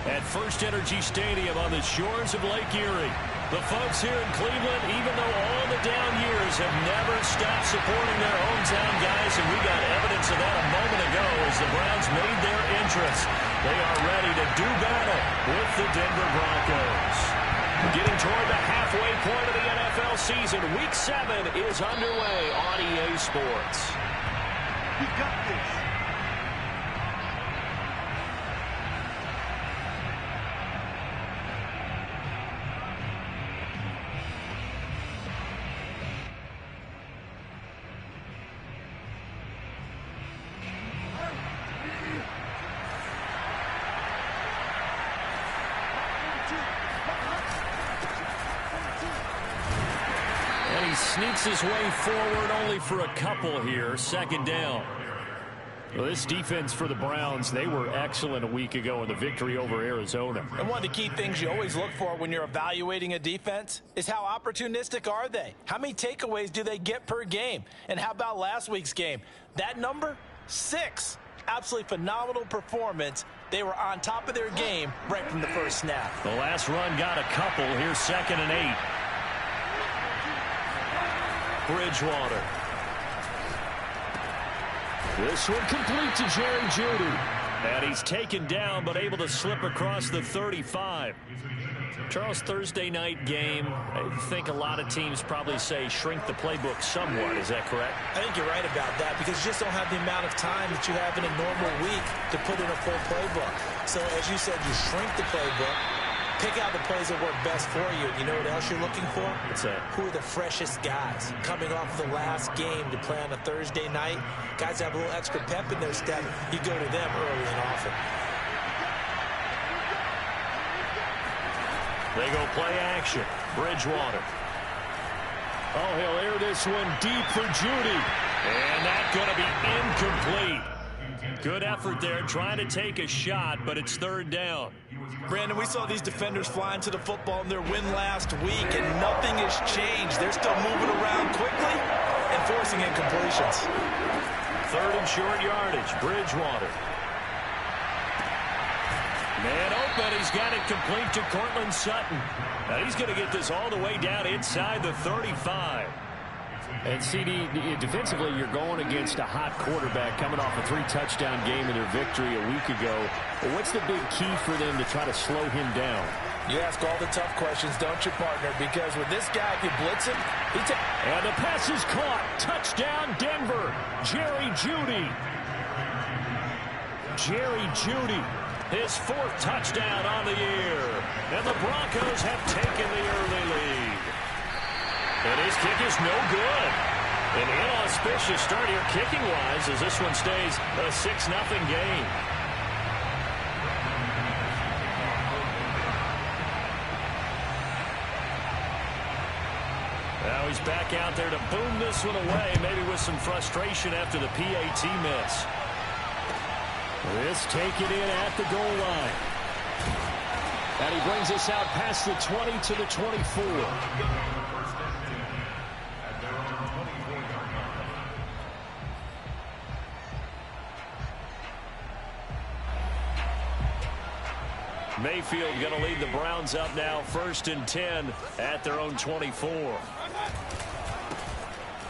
at First Energy Stadium on the shores of Lake Erie. The folks here in Cleveland, even though all the down years, have never stopped supporting their hometown guys, and we got evidence of that a moment ago as the Browns made their entrance. They are ready to do battle with the Denver Broncos. Getting toward the halfway point of the NFL season, Week 7 is underway on EA Sports. You got this. Sneaks his way forward only for a couple here. Second down. Well, this defense for the Browns, they were excellent a week ago in the victory over Arizona. And one of the key things you always look for when you're evaluating a defense is how opportunistic are they? How many takeaways do they get per game? And how about last week's game? That number, 6. Absolutely phenomenal performance. They were on top of their game right from the first snap. The last run got a couple. Here's 2nd and 8. Bridgewater. This one complete to Jerry Jeudy. And he's taken down but able to slip across the 35. Charles, Thursday night game, I think a lot of teams probably say shrink the playbook somewhat. Is that correct? I think you're right about that because you just don't have the amount of time that you have in a normal week to put in a full playbook. So as you said, you shrink the playbook. Pick out the plays that work best for you. You know what else you're looking for? What's that? Who are the freshest guys coming off the last game to play on a Thursday night? Guys have a little extra pep in their step. You go to them early and often. They go play action. Bridgewater. Oh, he'll air this one deep for Jeudy. And that's going to be incomplete. Good effort there, trying to take a shot, but it's 3rd down. Brandon, we saw these defenders fly into the football in their win last week, and nothing has changed. They're still moving around quickly and forcing incompletions. 3rd and short yardage. Bridgewater. Man open. He's got it complete to Cortland Sutton. Now he's going to get this all the way down inside the 35. And CD, defensively, you're going against a hot quarterback coming off a 3-touchdown game in their victory a week ago. But what's the big key for them to try to slow him down? You ask all the tough questions, don't you, partner? Because with this guy, if you blitz him, and the pass is caught. Touchdown, Denver. Jerry Jeudy. Jerry Jeudy. His 4th touchdown on the year. And the Broncos have taken the early lead. And his kick is no good. An inauspicious start here kicking-wise as this one stays a 6-0 game. Now he's back out there to boom this one away, maybe with some frustration after the PAT miss. This take it in at the goal line. And he brings us out past the 20 to the 24. Mayfield going to lead the Browns up now, 1st and 10 at their own 24.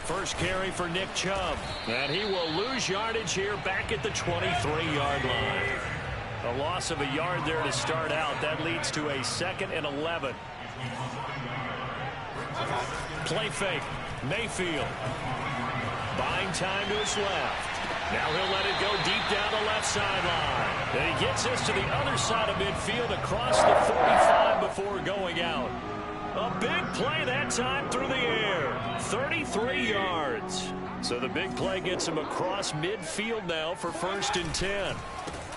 First carry for Nick Chubb, and he will lose yardage here back at the 23-yard line. A loss of a yard there to start out. That leads to a 2nd and 11. Play fake. Mayfield. Buying time to his left. Now he'll let it go deep down the left sideline. And he gets this to the other side of midfield across the 45 before going out. A big play that time through the air. 33 yards. So the big play gets him across midfield now for 1st and 10.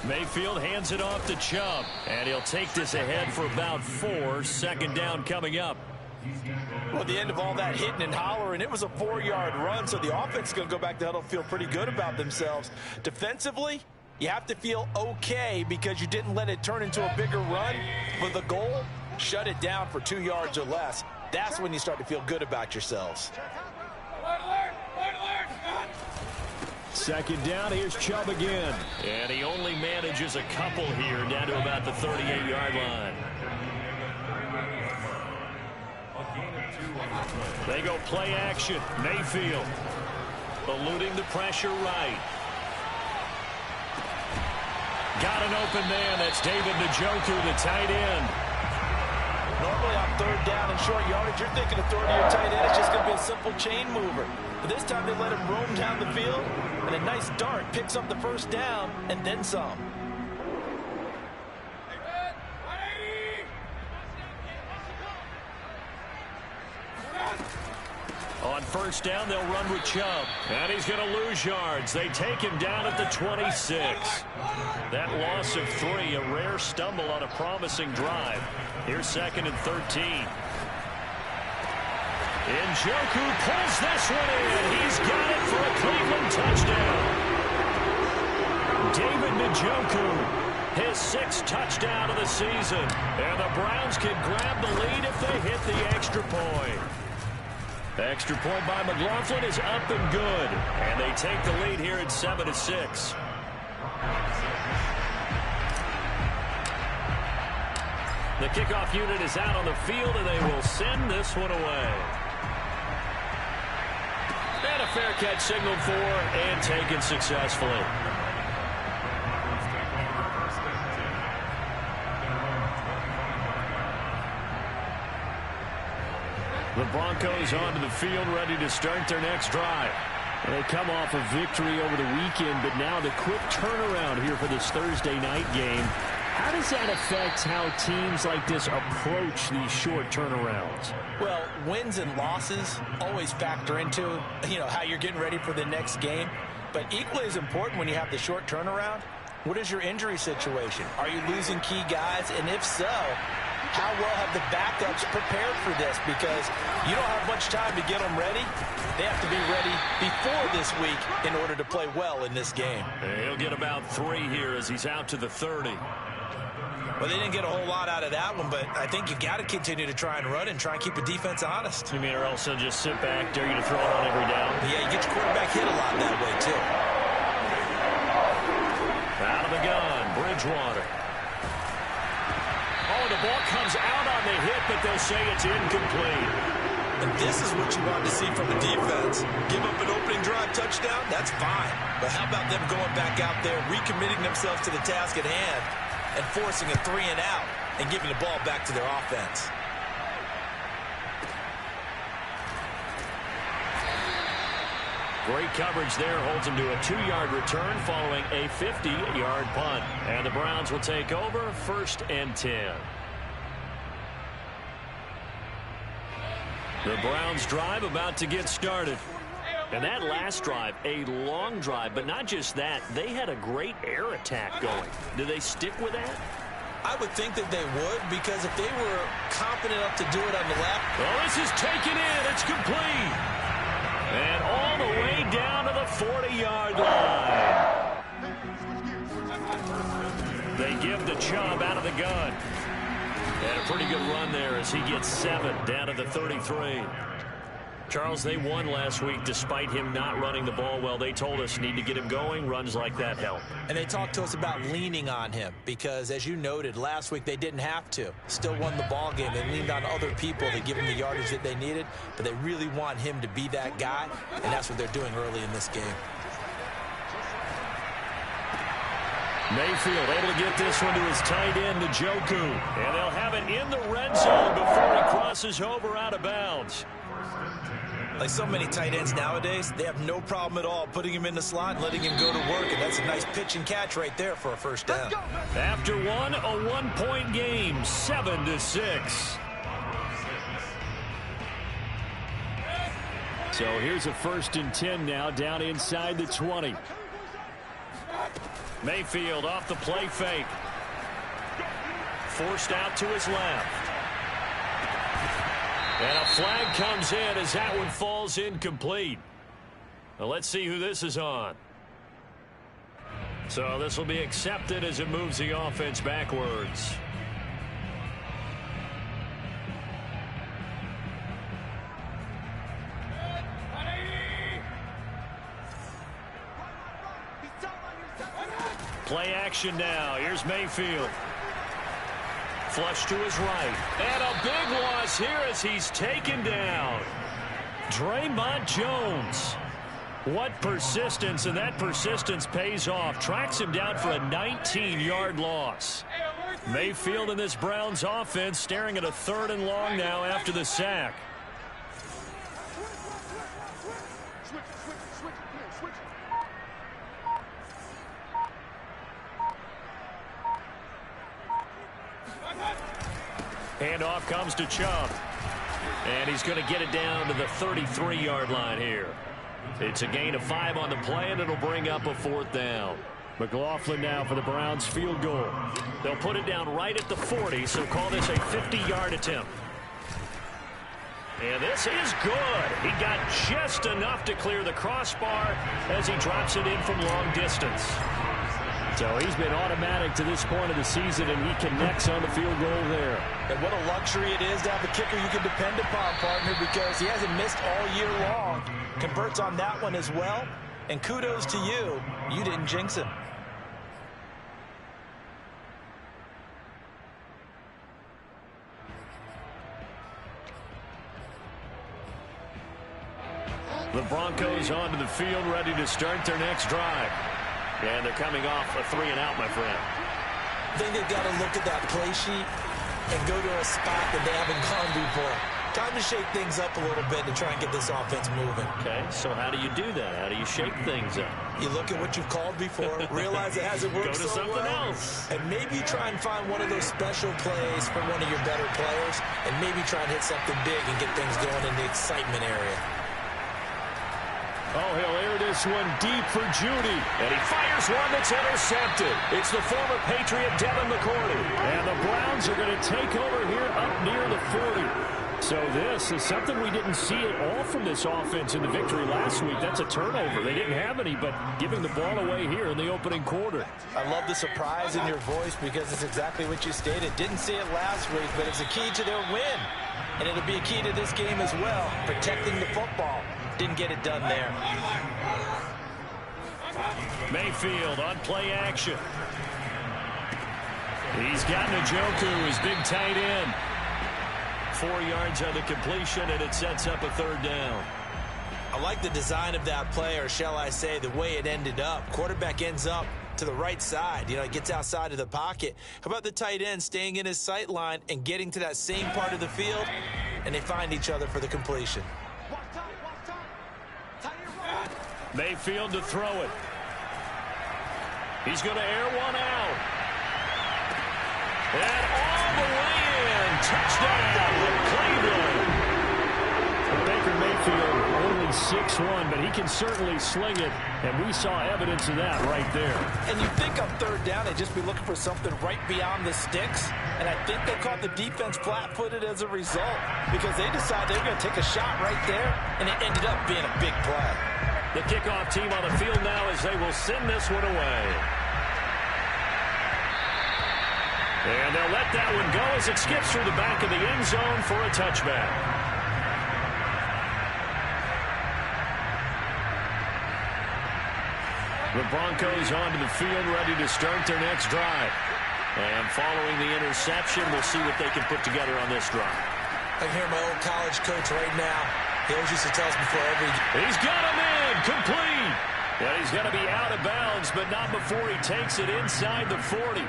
Mayfield hands it off to Chubb. And he'll take this ahead for about 4. 2nd down coming up. Well, at the end of all that hitting and hollering, it was a 4-yard run, so the offense is going to go back to huddle, feel pretty good about themselves. Defensively, you have to feel okay because you didn't let it turn into a bigger run. But the goal, shut it down for 2 yards or less. That's when you start to feel good about yourselves. second down. Here's Chubb again. And he only manages a couple here, down to about the 38-yard line. They go play action. Mayfield eluding the pressure right. Got an open man. That's David Njoku, the tight end. Normally on third down and short yardage, you're thinking of throwing to your tight end. It's just going to be a simple chain mover. But this time they let him roam down the field, and a nice dart picks up the first down and then some. On first down, they'll run with Chubb. And he's going to lose yards. They take him down at the 26. That loss of 3, a rare stumble on a promising drive. Here's second and 13. Njoku pulls this one in. He's got it for a Cleveland touchdown. David Njoku, his 6th touchdown of the season. And the Browns can grab the lead if they hit the extra point. Extra point by McLaughlin is up and good. And they take the lead here at 7-6. The kickoff unit is out on the field, and they will send this one away. And a fair catch signaled for and taken successfully. The Broncos onto the field, ready to start their next drive. They come off a victory over the weekend, but now the quick turnaround here for this Thursday night game. How does that affect how teams like this approach these short turnarounds? Well, wins and losses always factor into, how you're getting ready for the next game. But equally as important when you have the short turnaround, what is your injury situation? Are you losing key guys? And if so, how well have the backups prepared for this? Because you don't have much time to get them ready. They have to be ready before this week in order to play well in this game. He'll get about 3 here as he's out to the 30. Well, they didn't get a whole lot out of that one, but I think you got to continue to try and run and try and keep the defense honest. You mean, or else they'll just sit back, dare you to throw it on every down? Yeah, you get your quarterback hit a lot that way, too. Out of the gun, Bridgewater. Oh, the ball comes out on the hit, but they'll say it's incomplete. And this is what you want to see from a defense. Give up an opening drive touchdown, that's fine. But how about them going back out there, recommitting themselves to the task at hand, and forcing a 3-and-out and giving the ball back to their offense? Great coverage there, holds him to a 2-yard return following a 50-yard punt. And the Browns will take over, 1st and 10. The Browns drive about to get started. And that last drive, a long drive, but not just that, they had a great air attack going. Do they stick with that? I would think that they would, because if they were confident enough to do it on the left. Oh, this is taken in. It's complete. And all the way down to the 40-yard line. They give the Chubb out of the gun. And a pretty good run there as he gets 7 down to the 33. Charles, they won last week despite him not running the ball well. They told us need to get him going. Runs like that help. And they talked to us about leaning on him because, as you noted, last week they didn't have to. Still won the ball game. They leaned on other people to give him the yardage that they needed, but they really want him to be that guy, and that's what they're doing early in this game. Mayfield able to get this one to his tight end, Njoku. And they'll have it in the red zone before he crosses over out of bounds. Like so many tight ends nowadays, they have no problem at all putting him in the slot and letting him go to work, and that's a nice pitch and catch right there for a first down. After one, a 1-point game, 7-6. So here's a 1st and 10 now, down inside the 20. Mayfield off the play fake. Forced out to his left. And a flag comes in as that one falls incomplete. Well, let's see who this is on. So this will be accepted as it moves the offense backwards. Play action now. Here's Mayfield. Flush to his right. And a big loss here as he's taken down. Draymond Jones. What persistence, and that persistence pays off. Tracks him down for a 19-yard loss. Mayfield in this Browns offense staring at a 3rd and long now after the sack. Handoff comes to Chubb. And he's going to get it down to the 33-yard line here. It's a gain of 5 on the play, and it'll bring up a 4th down. McLaughlin now for the Browns field goal. They'll put it down right at the 40, so call this a 50-yard attempt. And this is good. He got just enough to clear the crossbar as he drops it in from long distance. So he's been automatic to this point of the season, and he connects on the field goal there. And what a luxury it is to have a kicker you can depend upon, partner, because he hasn't missed all year long. Converts on that one as well. And kudos to you. You didn't jinx him. The Broncos onto the field, ready to start their next drive. And they're coming off a 3-and-out, my friend. I think they've got to look at that play sheet and go to a spot that they haven't gone before. Time to shake things up a little bit to try and get this offense moving. Okay, so how do you do that? How do you shake things up? You look at what you've called before, realize it hasn't worked Go to so something well, else. and maybe try and find one of those special plays from one of your better players, and maybe try and hit something big and get things going in the excitement area. Oh, he'll air this one deep for Judy. And he fires one that's intercepted. It's the former Patriot, Devin McCourty. And the Browns are going to take over here up near the 40. So this is something we didn't see at all from this offense in the victory last week. That's a turnover. They didn't have any, but giving the ball away here in the opening quarter. I love the surprise in your voice because it's exactly what you stated. Didn't see it last week, but it's a key to their win. And it'll be a key to this game as well, protecting the football. Didn't get it done there. Mayfield on play action. He's got Njoku, his big tight end. 4 yards on the completion, and it sets up a 3rd down. I like the design of that play, or shall I say the way it ended up. Quarterback ends up to the right side. It gets outside of the pocket. How about the tight end staying in his sight line and getting to that same part of the field, and they find each other for the completion. Mayfield to throw it. He's going to air one out. And all the way in. Touchdown, Cleveland. Baker Mayfield only 6'1", but he can certainly sling it, and we saw evidence of that right there. And you think on 3rd down, they'd just be looking for something right beyond the sticks, and I think they caught the defense flat-footed as a result because they decided they were going to take a shot right there, and it ended up being a big play. The kickoff team on the field now as they will send this one away. And they'll let that one go as it skips through the back of the end zone for a touchback. The Broncos onto the field, ready to start their next drive. And following the interception, we'll see what they can put together on this drive. I hear my old college coach right now. He always used to tell us before every... He's got him in, complete. And he's going to be out of bounds, but not before he takes it inside the 40.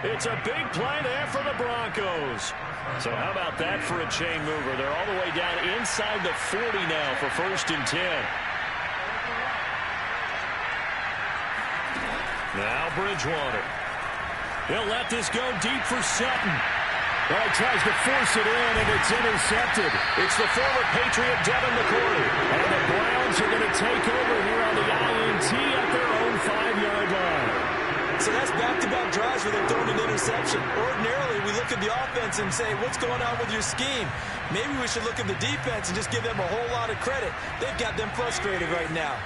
It's a big play there for the Broncos. So how about that for a chain mover? They're all the way down inside the 40 now for 1st and 10. Now Bridgewater. He'll let this go deep for Sutton. Well, he tries to force it in, and it's intercepted. It's the former Patriot, Devin McCourty. And the Browns are going to take over here on the INT at their own 5-yard line. So that's back-to-back drives where they're throwing an interception. Ordinarily, we look at the offense and say, what's going on with your scheme? Maybe we should look at the defense and just give them a whole lot of credit. They've got them frustrated right now.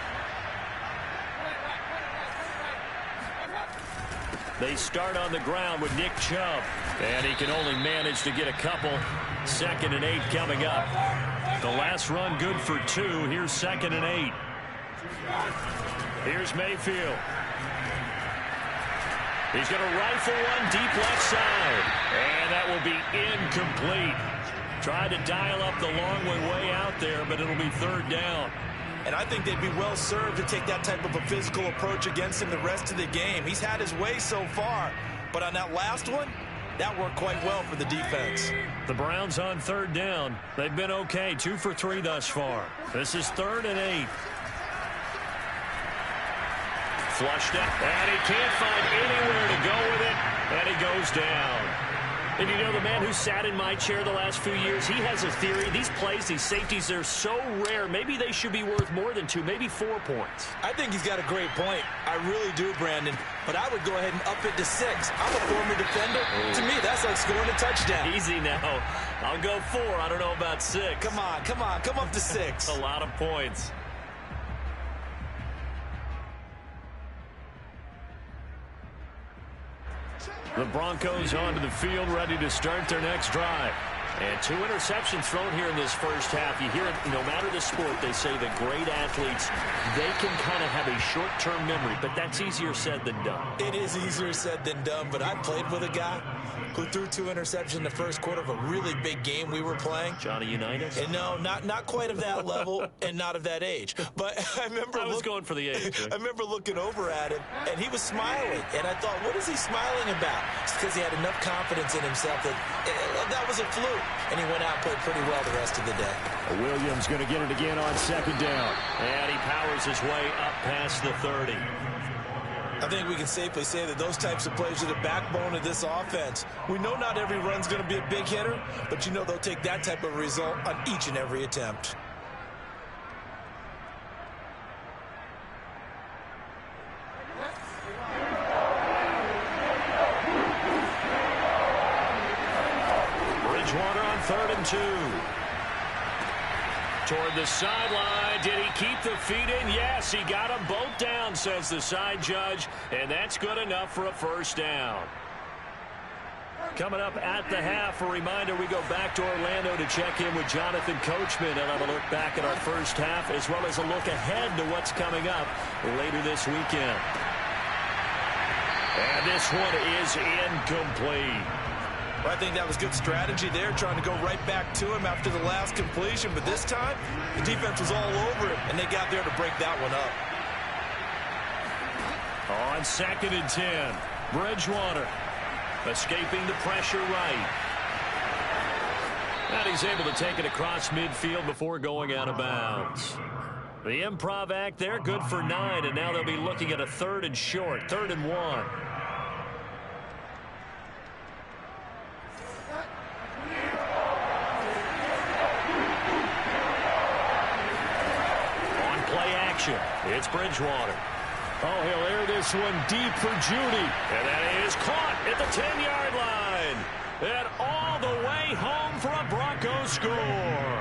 They start on the ground with Nick Chubb, and he can only manage to get a couple. 2nd and 8 coming up. The last run good for 2. Here's 2nd and 8. Here's Mayfield. He's going to rifle one deep left side. And that will be incomplete. Tried to dial up the long way out there, but it'll be third down. And I think they'd be well served to take that type of a physical approach against him the rest of the game. He's had his way so far, but on that last one, that worked quite well for the defense. The Browns on third down. They've been okay, 2 for 3 thus far. This is 3rd and 8. Flushed it, and he can't find anywhere to go with it, and he goes down. And you know, the man who sat in my chair the last few years, he has a theory. These plays, these safeties, they're so rare. Maybe they should be worth more than 2, maybe 4 points. I think he's got a great point. I really do, Brandon. But I would go ahead and up it to 6. I'm a former defender. Oh. To me, that's like scoring a touchdown. Easy now. I'll go 4. I don't know about 6. Come on. Come up to 6. A lot of points. The Broncos onto the field, ready to start their next drive. And 2 interceptions thrown here in this first half. You hear it, no matter the sport, they say that great athletes, they can kind of have a short-term memory, but that's easier said than done. It is easier said than done, but I played with a guy who threw 2 interceptions in the first quarter of a really big game we were playing. Johnny Unitas? And no, not quite of that level and not of that age. But I remember... I was going for the age. Right? I remember looking over at him, and he was smiling. And I thought, what is he smiling about? It's because he had enough confidence in himself that that was a fluke. And he went out and played pretty well the rest of the day. Williams going to get it again on 2nd down. And he powers his way up past the 30. I think we can safely say that those types of plays are the backbone of this offense. We know not every run's going to be a big hitter, but you know they'll take that type of result on each and every attempt. Bridgewater on 3rd and 2. Toward the sideline. Did he keep the feet in? Yes, he got them both down, says the side judge, and that's good enough for a first down. Coming up at the half, a reminder, we go back to Orlando to check in with Jonathan Coachman and have a look back at our first half, as well as a look ahead to what's coming up later this weekend. And this one is incomplete. Well, I think that was good strategy there, trying to go right back to him after the last completion. But this time, the defense was all over him, and they got there to break that one up. On 2nd and 10, Bridgewater escaping the pressure right. And he's able to take it across midfield before going out of bounds. The improv act there, good for 9, and now they'll be looking at a 3rd and short, 3rd and 1. It's Bridgewater. Oh, he'll air this one deep for Judy. And that is caught at the 10-yard line. And all the way home for a Broncos score.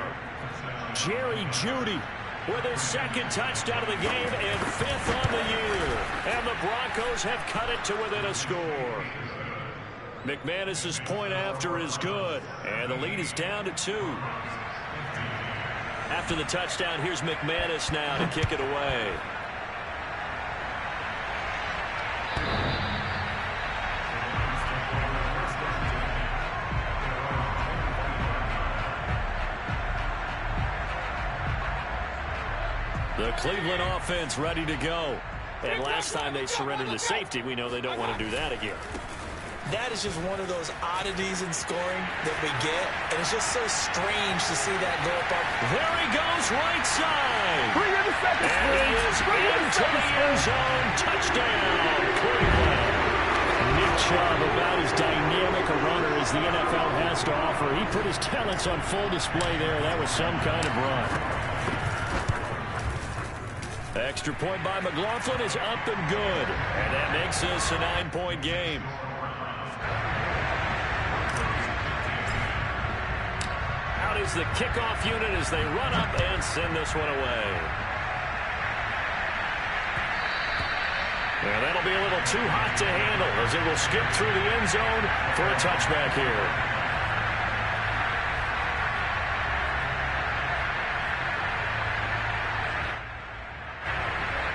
Jerry Judy with his 2nd touchdown of the game and 5th on the year. And the Broncos have cut it to within a score. McManus's point after is good. And the lead is down to 2. After the touchdown, here's McManus now to kick it away. The Cleveland offense ready to go. And last time they surrendered to safety, we know they don't want to do that again. That is just one of those oddities in scoring that we get, and it's just so strange to see that go up. There he goes, right side. And he is into the end zone. Touchdown, Cleveland. Nick Chubb, about as dynamic a runner as the NFL has to offer. He put his talents on full display there. That was some kind of run. Extra point by McLaughlin is up and good. And that makes this a 9-point game. Out is the kickoff unit as they run up and send this one away. And that'll be a little too hot to handle as it will skip through the end zone for a touchback here.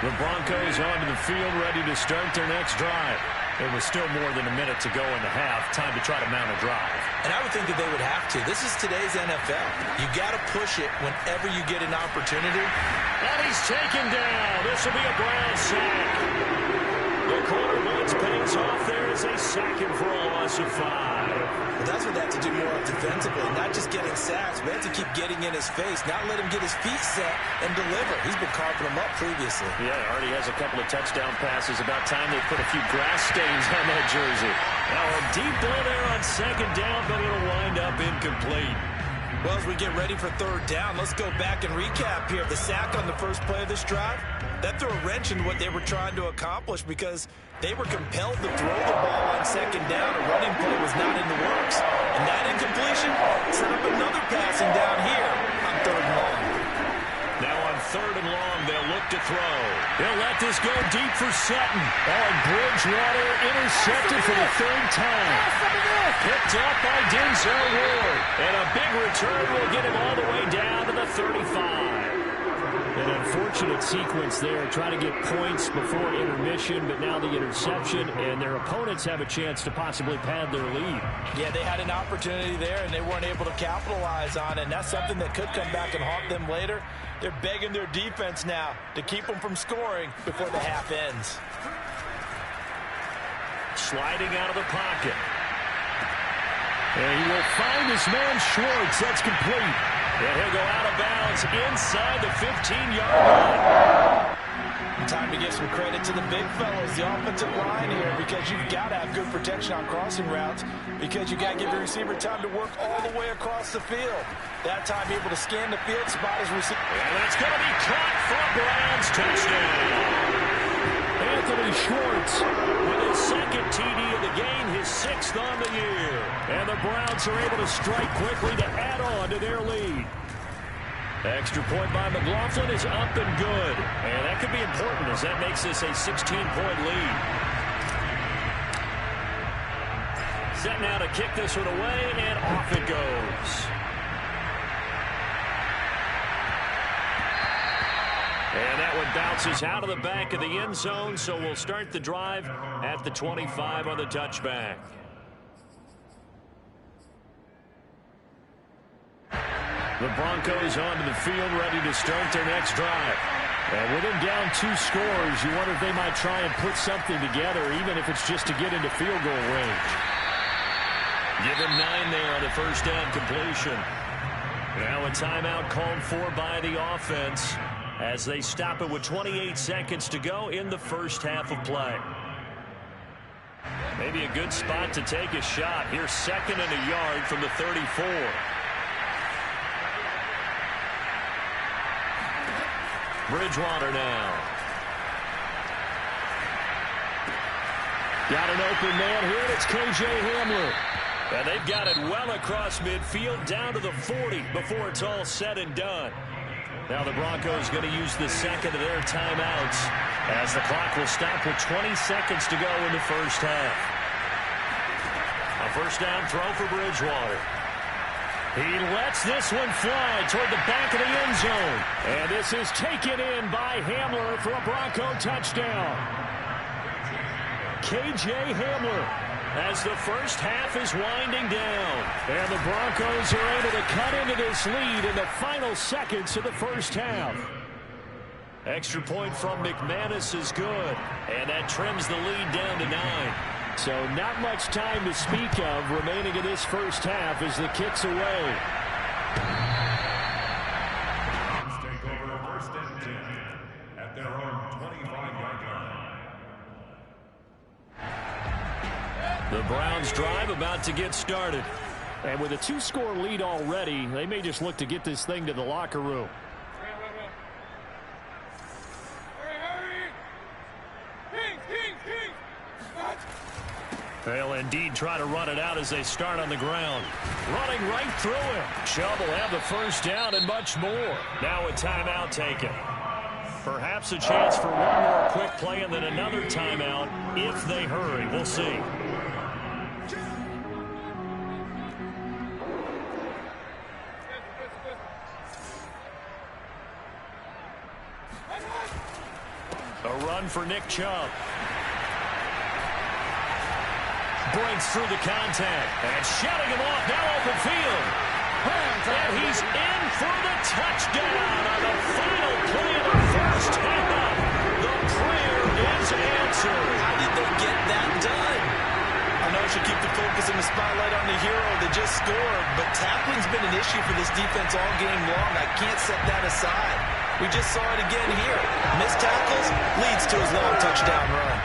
The Broncos onto the field ready to start their next drive. It was still more than a minute to go in the half. Time to try to mount a drive. And I would think that they would have to. This is today's NFL. You got to push it whenever you get an opportunity. And he's taken down. This will be a Brown sack. The corner blitz pays off there as they sack him for a loss of 5. Well, that's what they have to do more of defensively. Not just getting sacks, but they have to keep getting in his face, not let him get his feet set and deliver. He's been carving them up previously. Yeah, already has a couple of touchdown passes. About time they put a few grass stains on that jersey. Now a deep ball there on second down, but it'll wind up incomplete. Well, as we get ready for third down, let's go back and recap here. The sack on the first play of this drive, that threw a wrench in what they were trying to accomplish because they were compelled to throw the ball on second down. A running play was not in the works. And that incompletion set up another passing down here on third and long. Now on third and long, they'll look to throw. They'll let this go deep for Sutton. And Bridgewater intercepted for the third time. Picked up by Denzel Ward. And a big return will get him all the way down to the 35. An unfortunate sequence there, trying to get points before intermission, but now the interception, and their opponents have a chance to possibly pad their lead. Yeah, they had an opportunity there, and they weren't able to capitalize on it, and that's something that could come back and haunt them later. They're begging their defense now to keep them from scoring before the half ends. Sliding out of the pocket. And he will find his man Schwartz. That's complete. And he'll go out of bounds inside the 15-yard line. Time to give some credit to the big fellas, the offensive line here, because you've got to have good protection on crossing routes, because you got to give your receiver time to work all the way across the field. That time, able to scan the field, spot his receiver. And that's going to be caught for a Browns touchdown. Anthony Schwartz with his second TD of the game, his 6th on the year. And the Browns are able to strike quickly to add on to their lead. Extra point by McLaughlin is up and good. And that could be important as that makes this a 16-point lead. Set now to kick this one away, and off it goes. And that one bounces out of the back of the end zone, so we'll start the drive at the 25 on the touchback. The Broncos onto the field, ready to start their next drive. And with them down 2 scores, you wonder if they might try and put something together, even if it's just to get into field goal range. Give him 9 there on the first down completion. Now a timeout called for by the offense as they stop it with 28 seconds to go in the first half of play. Maybe a good spot to take a shot. Here's 2nd and a yard from the 34. Bridgewater now. Got an open man here, and it's K.J. Hamler. And they've got it well across midfield, down to the 40 before it's all said and done. Now the Broncos going to use the second of their timeouts as the clock will stop with 20 seconds to go in the first half. A first down throw for Bridgewater. He lets this one fly toward the back of the end zone. And this is taken in by Hamler for a Bronco touchdown. K.J. Hamler as the first half is winding down. And the Broncos are able to cut into this lead in the final seconds of the first half. Extra point from McManus is good. And that trims the lead down to 9. So not much time to speak of remaining in this first half as the kick's away. Take over first and 10 at their own 25-yard line. The Browns drive about to get started. And with a 2-score lead already, they may just look to get this thing to the locker room. They'll indeed try to run it out as they start on the ground. Running right through him. Chubb will have the first down and much more. Now a timeout taken. Perhaps a chance for one more quick play and then another timeout if they hurry. We'll see. A run for Nick Chubb. breaks through the contact. And shutting him off, now open field. And he's in for the touchdown on the final play of the first half. The prayer is answered. How did they get that done? I know I should keep the focus and the spotlight on the hero that just scored, but tackling's been an issue for this defense all game long. I can't set that aside. We just saw it again here. Missed tackles leads to his long touchdown run.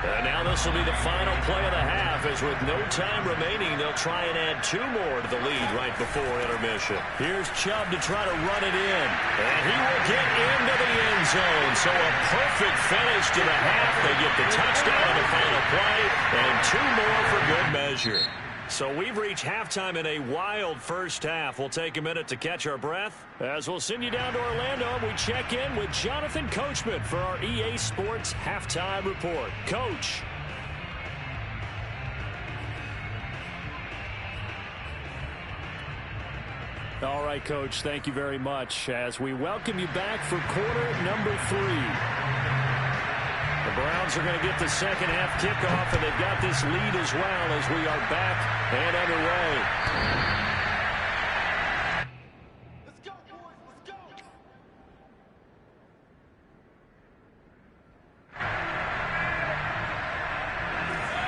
And now this will be the final play of the half, as with no time remaining, they'll try and add 2 more to the lead right before intermission. Here's Chubb to try to run it in. And he will get into the end zone. So a perfect finish to the half. They get the touchdown on the final play, and 2 more for good measure. So we've reached halftime in a wild first half. We'll take a minute to catch our breath as we'll send you down to Orlando and we check in with Jonathan Coachman for our EA Sports Halftime Report. Coach. All right, Coach, thank you very much as we welcome you back for quarter number 3. The Browns are going to get the second half kickoff, and they've got this lead as well as we are back and underway. Let's go, boys. Let's go.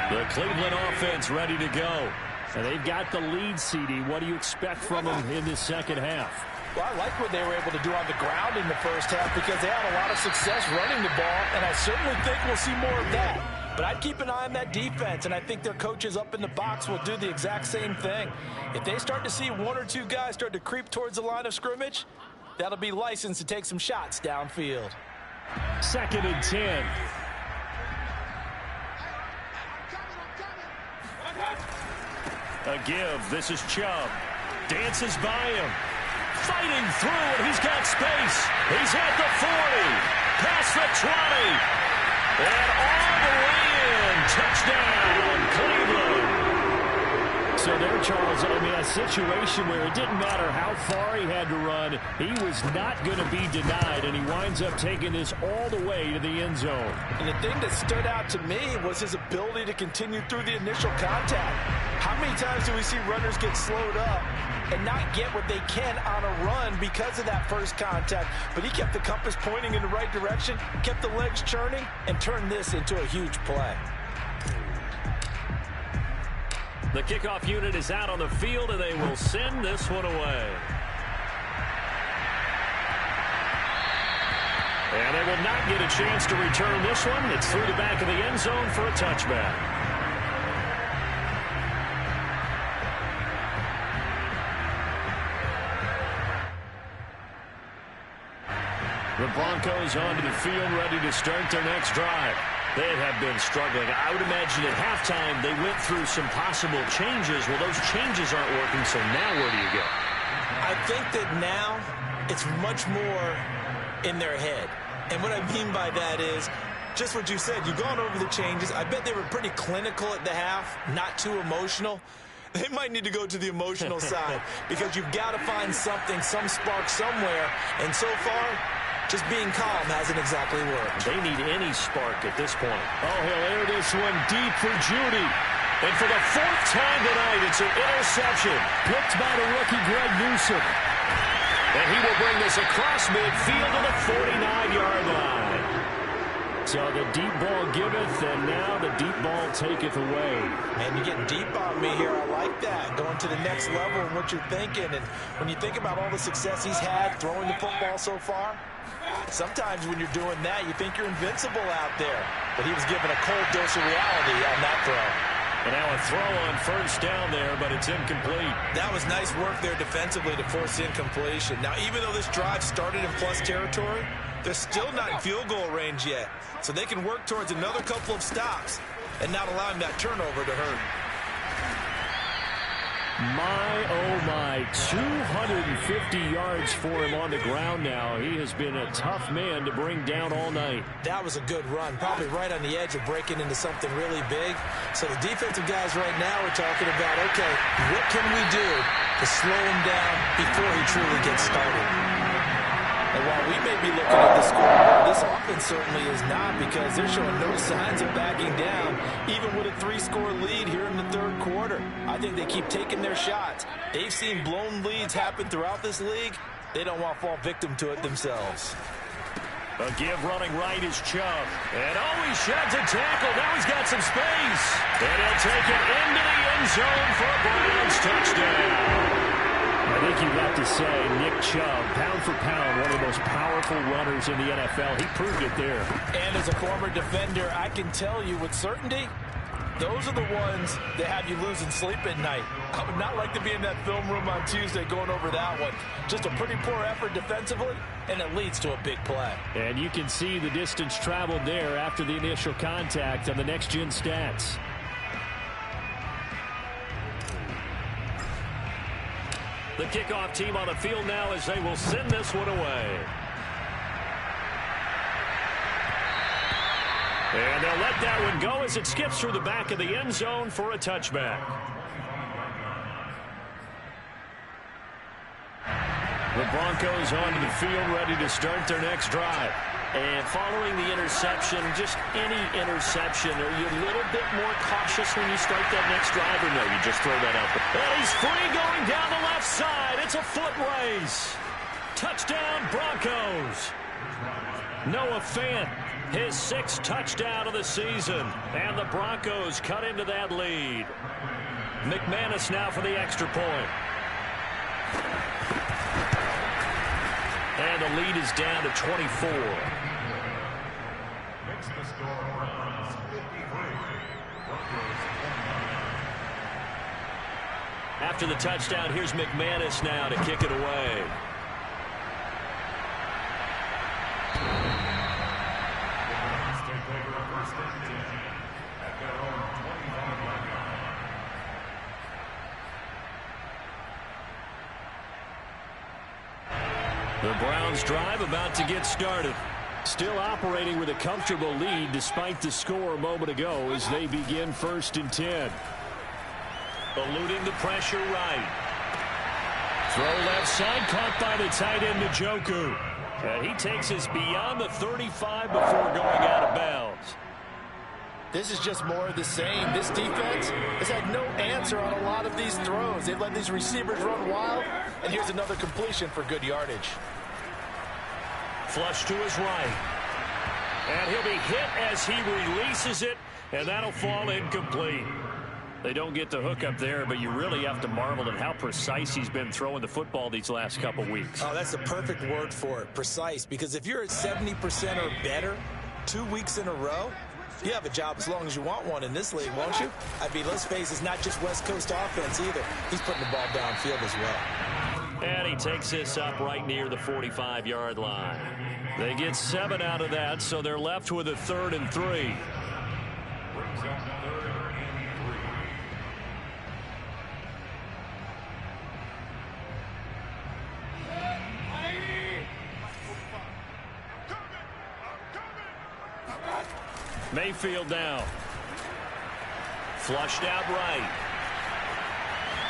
The Cleveland offense ready to go. And they've got the lead, CD. What do you expect from them in this second half? Well, I like what they were able to do on the ground in the first half because they had a lot of success running the ball, and I certainly think we'll see more of that. But I'd keep an eye on that defense, and I think their coaches up in the box will do the exact same thing. If they start to see 1 or 2 guys start to creep towards the line of scrimmage, that'll be licensed to take some shots downfield. 2nd and 10. A give. This is Chubb. Dances by him. Fighting through, and he's got space. He's at the 40. Past the 20. And all the way in. Touchdown, Cleveland. So there, Charles, I mean, a situation where it didn't matter how far he had to run, he was not going to be denied, and he winds up taking this all the way to the end zone. And the thing that stood out to me was his ability to continue through the initial contact. How many times do we see runners get slowed up and not get what they can on a run because of that first contact? But he kept the compass pointing in the right direction, kept the legs churning, and turned this into a huge play. The kickoff unit is out on the field, and they will send this one away. And they will not get a chance to return this one. It's through the back of the end zone for a touchback. The Broncos onto the field, ready to start their next drive. They have been struggling. I would imagine at halftime they went through some possible changes. Well, those changes aren't working, so now where do you go? I think that now it's much more in their head. And what I mean by that is just what you said. You've gone over the changes. I bet they were pretty clinical at the half, not too emotional. They might need to go to the emotional side because you've got to find something, some spark somewhere. And so far, just being calm hasn't exactly worked. They need any spark at this point. Oh, he'll air this one deep for Judy. And for the 4th time tonight, it's an interception. Picked by the rookie Greg Newsome. And he will bring this across midfield to the 49-yard line. So the deep ball giveth, and now the deep ball taketh away. Man, you're getting deep on me here. I like that. Going to the next level and what you're thinking. And when you think about all the success he's had throwing the football so far, sometimes when you're doing that, you think you're invincible out there. But he was given a cold dose of reality on that throw. And now a throw on first down there, but it's incomplete. That was nice work there defensively to force incompletion. Now, even though this drive started in plus territory, they're still not in field goal range yet. So they can work towards another couple of stops and not allowing that turnover to hurt. My, oh my, 250 yards for him on the ground now. He has been a tough man to bring down all night. That was a good run, probably right on the edge of breaking into something really big. So the defensive guys right now are talking about, okay, what can we do to slow him down before he truly gets started? And while we may be looking at the scoreboard, this offense certainly is not, because they're showing no signs of backing down, even with a 3-score lead here in the third quarter. I think they keep taking their shots. They've seen blown leads happen throughout this league. They don't want to fall victim to it themselves. A give running right is Chubb. And he sheds a tackle. Now he's got some space. And he'll take it into the end zone for a Browns touchdown. I think you'd have to say Nick Chubb, pound for pound, one of the most powerful runners in the NFL. He proved it there. And as a former defender, I can tell you with certainty, those are the ones that have you losing sleep at night. I would not like to be in that film room on Tuesday going over that one. Just a pretty poor effort defensively, and it leads to a big play. And you can see the distance traveled there after the initial contact on the next-gen stats. The kickoff team on the field now as they will send this one away. And they'll let that one go as it skips through the back of the end zone for a touchback. The Broncos onto the field, ready to start their next drive. And following the interception, just any interception, are you a little bit more cautious when you start that next drive, or no, you just throw that out there? And he's free going down the left side. It's a foot race. Touchdown, Broncos. Noah Fant, his 6th touchdown of the season. And the Broncos cut into that lead. McManus now for the extra point. And the lead is down to 24. Makes the score Browns 53. Broncos 29. After the touchdown, here's McManus now to kick it away. The Browns take over a 1st and 10 at their own 25-yard line. The Browns drive about to get started. Still operating with a comfortable lead despite the score a moment ago as they begin 1st and 10. Eluding the pressure right. Throw left side, caught by the tight end Njoku. And he takes us beyond the 35 before going out of bounds. This is just more of the same. This defense has had no answer on a lot of these throws. They've let these receivers run wild, and here's another completion for good yardage. Flush to his right. And he'll be hit as he releases it, and that'll fall incomplete. They don't get the hook up there, but you really have to marvel at how precise he's been throwing the football these last couple weeks. Oh, that's the perfect word for it, precise, because if you're at 70% or better 2 weeks in a row, you have a job as long as you want one in this league, won't you? I mean, let's face it, it's not just West Coast offense either. He's putting the ball downfield as well. And he takes this up right near the 45-yard line. They get 7 out of that, so they're left with a 3rd and 3. Brings up 3rd and 3. Mayfield down. Flushed out right.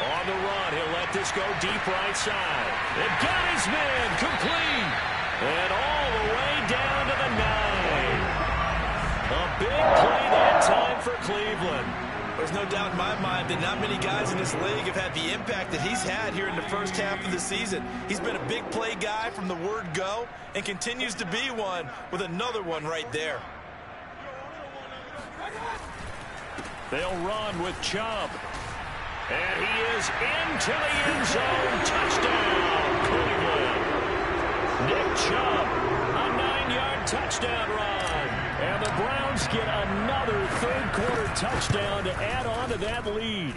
On the run, he'll let this go deep right side. It got his man complete. And all the way down to the 9. A big play that time for Cleveland. There's no doubt in my mind that not many guys in this league have had the impact that he's had here in the first half of the season. He's been a big play guy from the word go and continues to be one with another one right there. They'll run with Chubb. And he is into the end zone. Touchdown, Cleveland. Nick Chubb, a 9-yard touchdown run. And the Browns get another third-quarter touchdown to add on to that lead.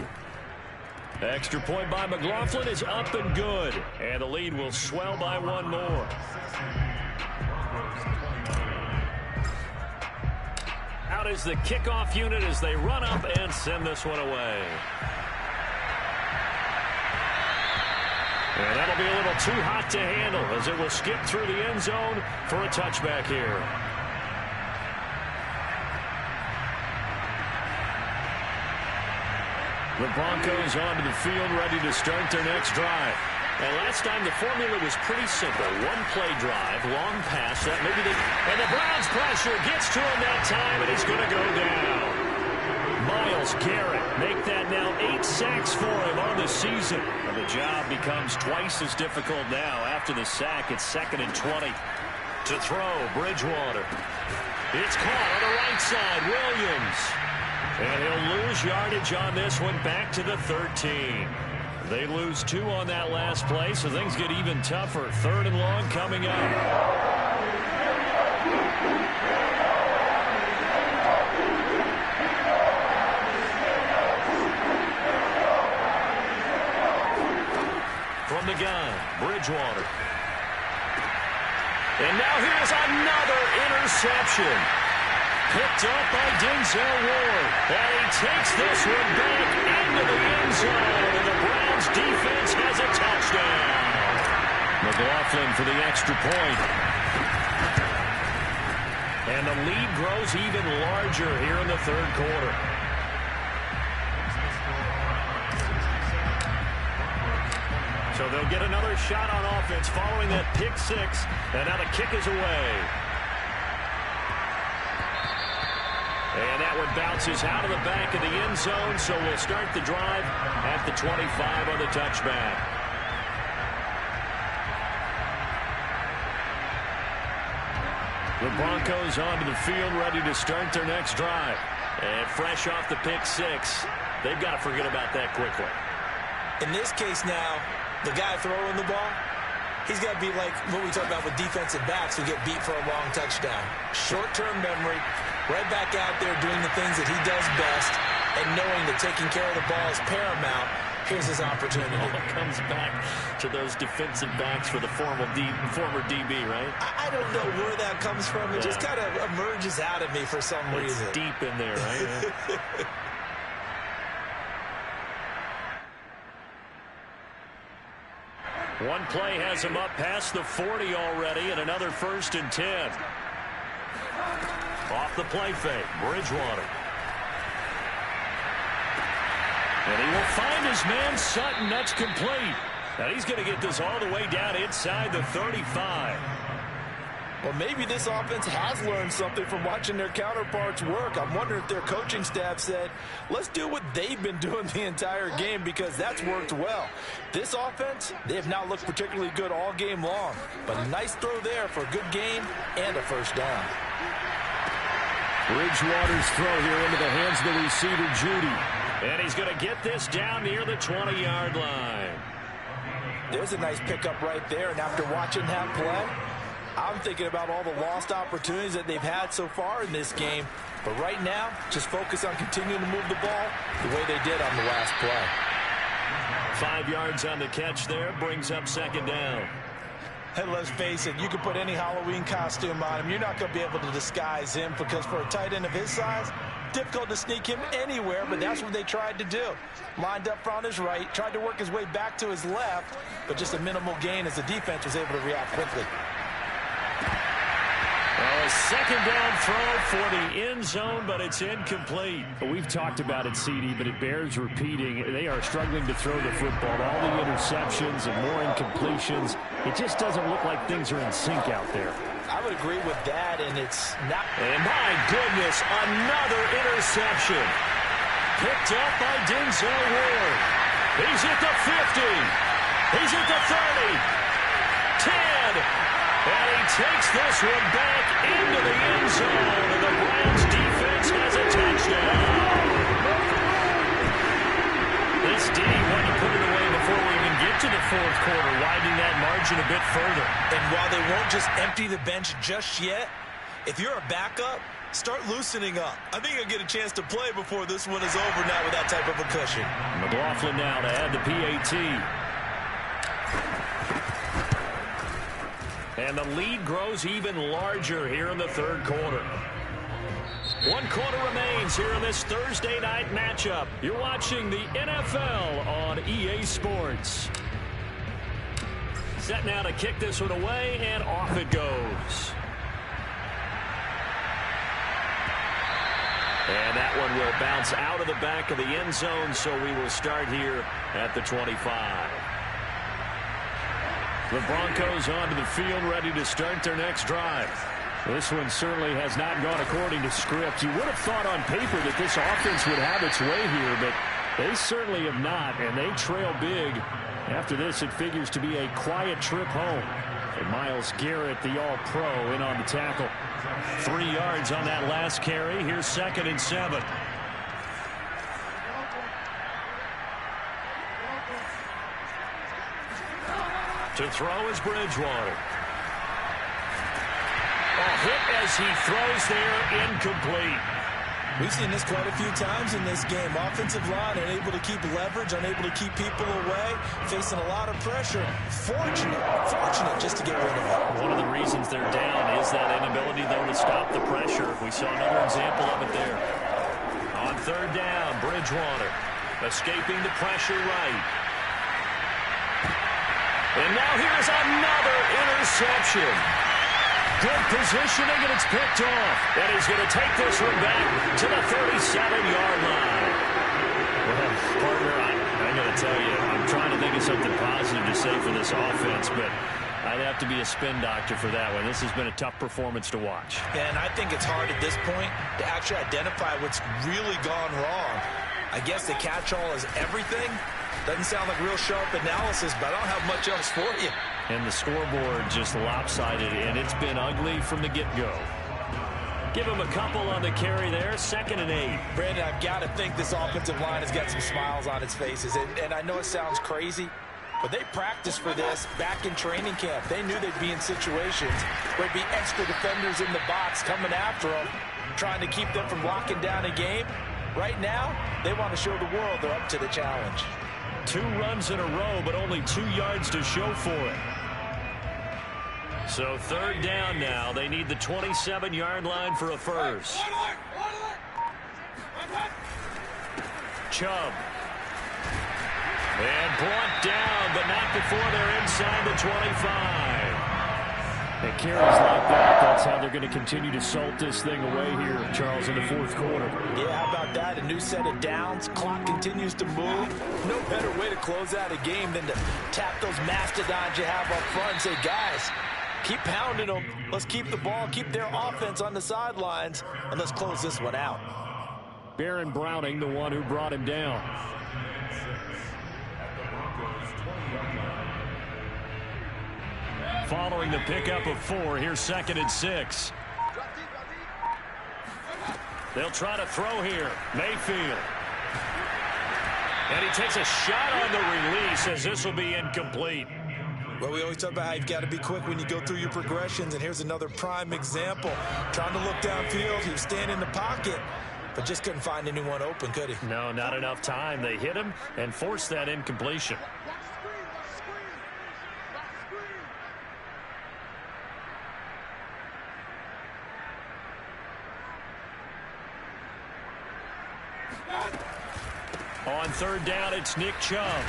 Extra point by McLaughlin is up and good. And the lead will swell by 1 more. Out is the kickoff unit as they run up and send this one away. And that'll be a little too hot to handle as it will skip through the end zone for a touchback here. The Broncos onto the field ready to start their next drive. And last time the formula was pretty simple. One play drive, long pass. And the Browns pressure gets to him that time, and he's going to go down. Myles Garrett make that now 8 sacks for him on the season. And the job becomes twice as difficult now. After the sack, it's 2nd and 20. To throw, Bridgewater. It's caught on the right side, Williams. And he'll lose yardage on this one, back to the 13. They lose 2 on that last play, so things get even tougher. 3rd and long coming up. From the gun, Bridgewater. And now here's another interception. Picked up by Denzel Ward. And he takes this one back into the end zone. And the Browns defense has a touchdown. McLaughlin for the extra point. And the lead grows even larger here in the 3rd quarter. So they'll get another shot on offense following that pick 6. And now the kick is away. And that one bounces out of the back of the end zone, so we'll start the drive at the 25 on the touchback. The Broncos onto the field, ready to start their next drive. And fresh off the pick 6, they've got to forget about that quickly. In this case now, the guy throwing the ball, he's got to be like what we talk about with defensive backs who get beat for a long touchdown. Short-term memory, right back out there doing the things that he does best, and knowing that taking care of the ball is paramount. Here's his opportunity. It comes back to those defensive backs for the former DB, right? I don't know where that comes from. It just kind of emerges out of me for some reason. It's deep in there, right? One play has him up past the 40 already, and another 1st and 10. Off the play fake, Bridgewater. And he will find his man, Sutton. That's complete. And he's going to get this all the way down inside the 35. Well, maybe this offense has learned something from watching their counterparts work. I'm wondering if their coaching staff said, let's do what they've been doing the entire game, because that's worked well. This offense, they have not looked particularly good all game long. But a nice throw there for a good gain and a 1st down. Bridgewater's throw here into the hands of the receiver, Judy. And he's going to get this down near the 20-yard line. There's a nice pickup right there. And after watching that play, I'm thinking about all the lost opportunities that they've had so far in this game. But right now, just focus on continuing to move the ball the way they did on the last play. 5 yards on the catch there, brings up 2nd down. And let's face it, you can put any Halloween costume on him. You're not going to be able to disguise him, because for a tight end of his size, difficult to sneak him anywhere, but that's what they tried to do. Lined up on his right, tried to work his way back to his left, but just a minimal gain as the defense was able to react quickly. Well, a 2nd down throw for the end zone, but it's incomplete. We've talked about it, CD, but it bears repeating. They are struggling to throw the football. All the interceptions and more incompletions. It just doesn't look like things are in sync out there. I would agree with that, and it's not. And my goodness, another interception. Picked up by Denzel Ward. He's at the 50. He's at the 30. 10. And he takes this one back into the end zone, and the Browns defense has a touchdown. This D wanted to put it away before we even get to the 4th quarter, widening that margin a bit further. And while they won't just empty the bench just yet, if you're a backup, start loosening up. I think you'll get a chance to play before this one is over now with that type of a cushion. McLaughlin now to add the PAT. And the lead grows even larger here in the 3rd quarter. 1 quarter remains here in this Thursday night matchup. You're watching the NFL on EA Sports. Set now to kick this one away, and off it goes. And that one will bounce out of the back of the end zone, so we will start here at the 25. The Broncos onto the field, ready to start their next drive. This one certainly has not gone according to script. You would have thought on paper that this offense would have its way here, but they certainly have not, and they trail big. After this, it figures to be a quiet trip home. And Myles Garrett, the All-Pro, in on the tackle. 3 yards on that last carry. Here's 2nd and 7. To throw is Bridgewater. Hit as he throws there, incomplete. We've seen this quite a few times in this game. Offensive line unable to keep leverage, unable to keep people away, facing a lot of pressure. Fortunate just to get rid of it. One of the reasons they're down is that inability, though, to stop the pressure. We saw another example of it there. On 3rd down, Bridgewater escaping the pressure right. And now here's another interception. Good positioning, and it's picked off. And he's going to take this one back to the 37-yard line. Well, partner, I'm going to tell you, I'm trying to think of something positive to say for this offense, but I'd have to be a spin doctor for that one. This has been a tough performance to watch. And I think it's hard at this point to actually identify what's really gone wrong. I guess the catch-all is everything. Doesn't sound like real sharp analysis, but I don't have much else for you. And the scoreboard just lopsided, and it's been ugly from the get-go. Give him a couple on the carry there, 2nd and 8. Brandon, I've got to think this offensive line has got some smiles on its faces. And I know it sounds crazy, but they practiced for this back in training camp. They knew they'd be in situations where there'd be extra defenders in the box coming after them, trying to keep them from locking down a game. Right now, they want to show the world they're up to the challenge. 2 runs in a row, but only 2 yards to show for it. So 3rd down now. They need the 27-yard line for a first. Chubb. And brought down, but not before they're inside the 25. And carries like that, that's how they're going to continue to salt this thing away here, Charles, in the 4th quarter. Yeah, how about that? A new set of downs. Clock continues to move. No better way to close out a game than to tap those mastodons you have up front and say, guys, keep pounding them. Let's keep the ball, keep their offense on the sidelines, and let's close this one out. Baron Browning, the one who brought him down. Following the pickup of 4, here's 2nd and 6. They'll try to throw here. Mayfield. And he takes a shot on the release as this will be incomplete. Well, we always talk about how you've got to be quick when you go through your progressions, and here's another prime example. Trying to look downfield, he was standing in the pocket, but just couldn't find anyone open, could he? No, not enough time. They hit him and forced that incompletion. On 3rd down, it's Nick Chubb.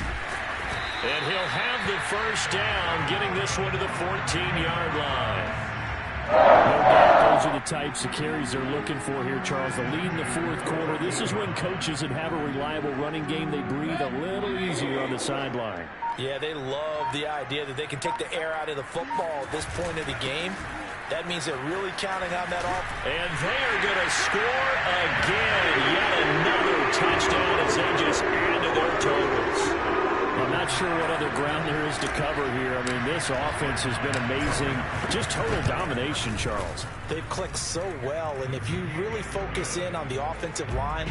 And he'll have the first down, getting this one to the 14-yard line. No doubt those are the types of carries they're looking for here, Charles. The lead in the 4th quarter. This is when coaches that have a reliable running game, they breathe a little easier on the sideline. Yeah, they love the idea that they can take the air out of the football at this point of the game. That means they're really counting on that off. And they are going to score again. Yet another touchdown as they just add to their totals. I'm not sure what other ground there is to cover here. I mean, this offense has been amazing. Just total domination, Charles. They've clicked so well, and if you really focus in on the offensive line,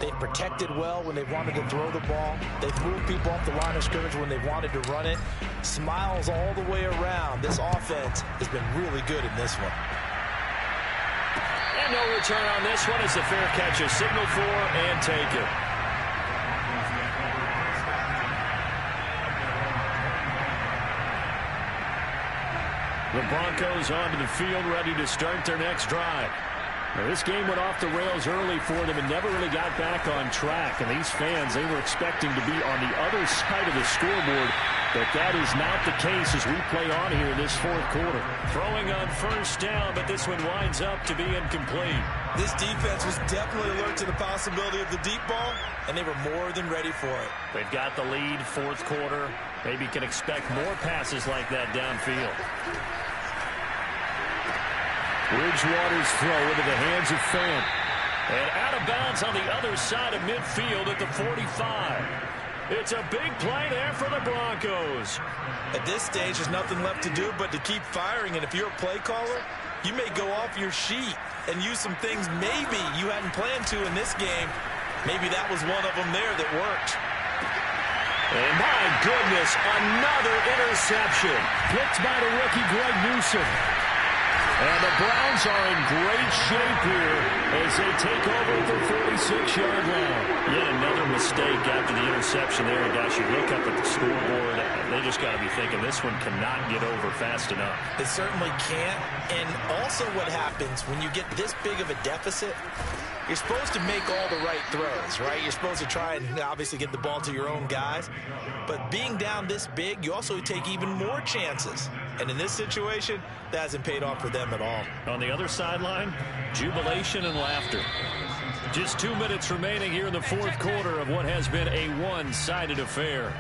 they've protected well when they wanted to throw the ball. They've moved people off the line of scrimmage when they wanted to run it. Smiles all the way around. This offense has been really good in this one. And no return on this one as the fair catch is signaled for and taken. The Broncos onto the field, ready to start their next drive. Now, this game went off the rails early for them and never really got back on track. And these fans, they were expecting to be on the other side of the scoreboard, but that is not the case as we play on here in this 4th quarter. Throwing on 1st down, but this one winds up to be incomplete. This defense was definitely alert to the possibility of the deep ball, and they were more than ready for it. They've got the lead, fourth quarter. Maybe can expect more passes like that downfield. Bridgewater's throw into the hands of Fant. And out of bounds on the other side of midfield at the 45. It's a big play there for the Broncos. At this stage, there's nothing left to do but to keep firing. And if you're a play caller, you may go off your sheet and use some things maybe you hadn't planned to in this game. Maybe that was one of them there that worked. And my goodness, another interception. Picked by the rookie Greg Newsome. And the Browns are in great shape here as they take over at the 46-yard line. Yet another mistake after the interception there. And guys, you look up at the scoreboard, they just got to be thinking this one cannot get over fast enough. It certainly can't. And also what happens when you get this big of a deficit, you're supposed to make all the right throws, right? You're supposed to try and obviously get the ball to your own guys. But being down this big, you also take even more chances. And in this situation, that hasn't paid off for them at all. On the other sideline, jubilation and laughter. Just 2 minutes remaining here in the fourth quarter of what has been a one-sided affair.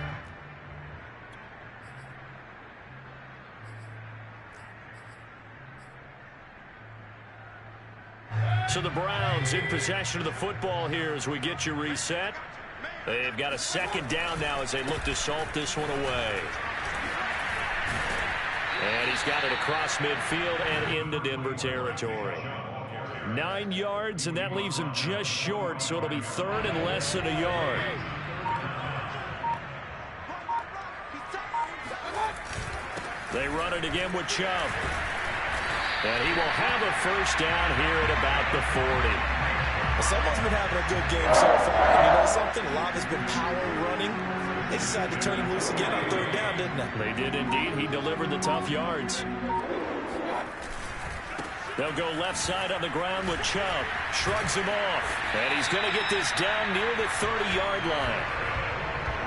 So the Browns in possession of the football here as we get you reset. They've got a second down now as they look to salt this one away. And he's got it across midfield and into Denver territory. 9 yards, and that leaves him just short, so it'll be third and less than a yard. They run it again with Chubb. And he will have a first down here at about the 40. Well, someone's been having a good game so far. And you know something? A lot has been power running. They decided to turn him loose again on third down, didn't they? They did indeed. He delivered the tough yards. They'll go left side on the ground with Chubb. Shrugs him off. And he's going to get this down near the 30-yard line.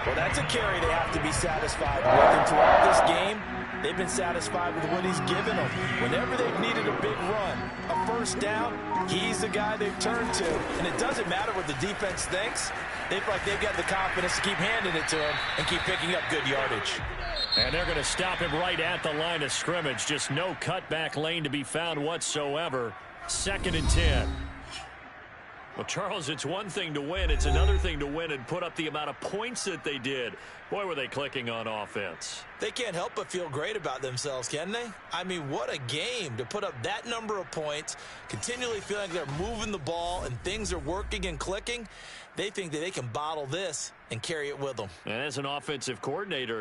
Well, that's a carry they have to be satisfied with. And throughout this game, they've been satisfied with what he's given them. Whenever they've needed a big run, a first down, he's the guy they've turned to. And it doesn't matter what the defense thinks. They feel like they've got the confidence to keep handing it to him and keep picking up good yardage. And they're going to stop him right at the line of scrimmage. Just no cutback lane to be found whatsoever. 2nd and 10. Well, Charles, it's one thing to win. It's another thing to win and put up the amount of points that they did. Boy, were they clicking on offense. They can't help but feel great about themselves, can they? I mean, what a game to put up that number of points, continually feeling like they're moving the ball and things are working and clicking. They think that they can bottle this and carry it with them. And as an offensive coordinator,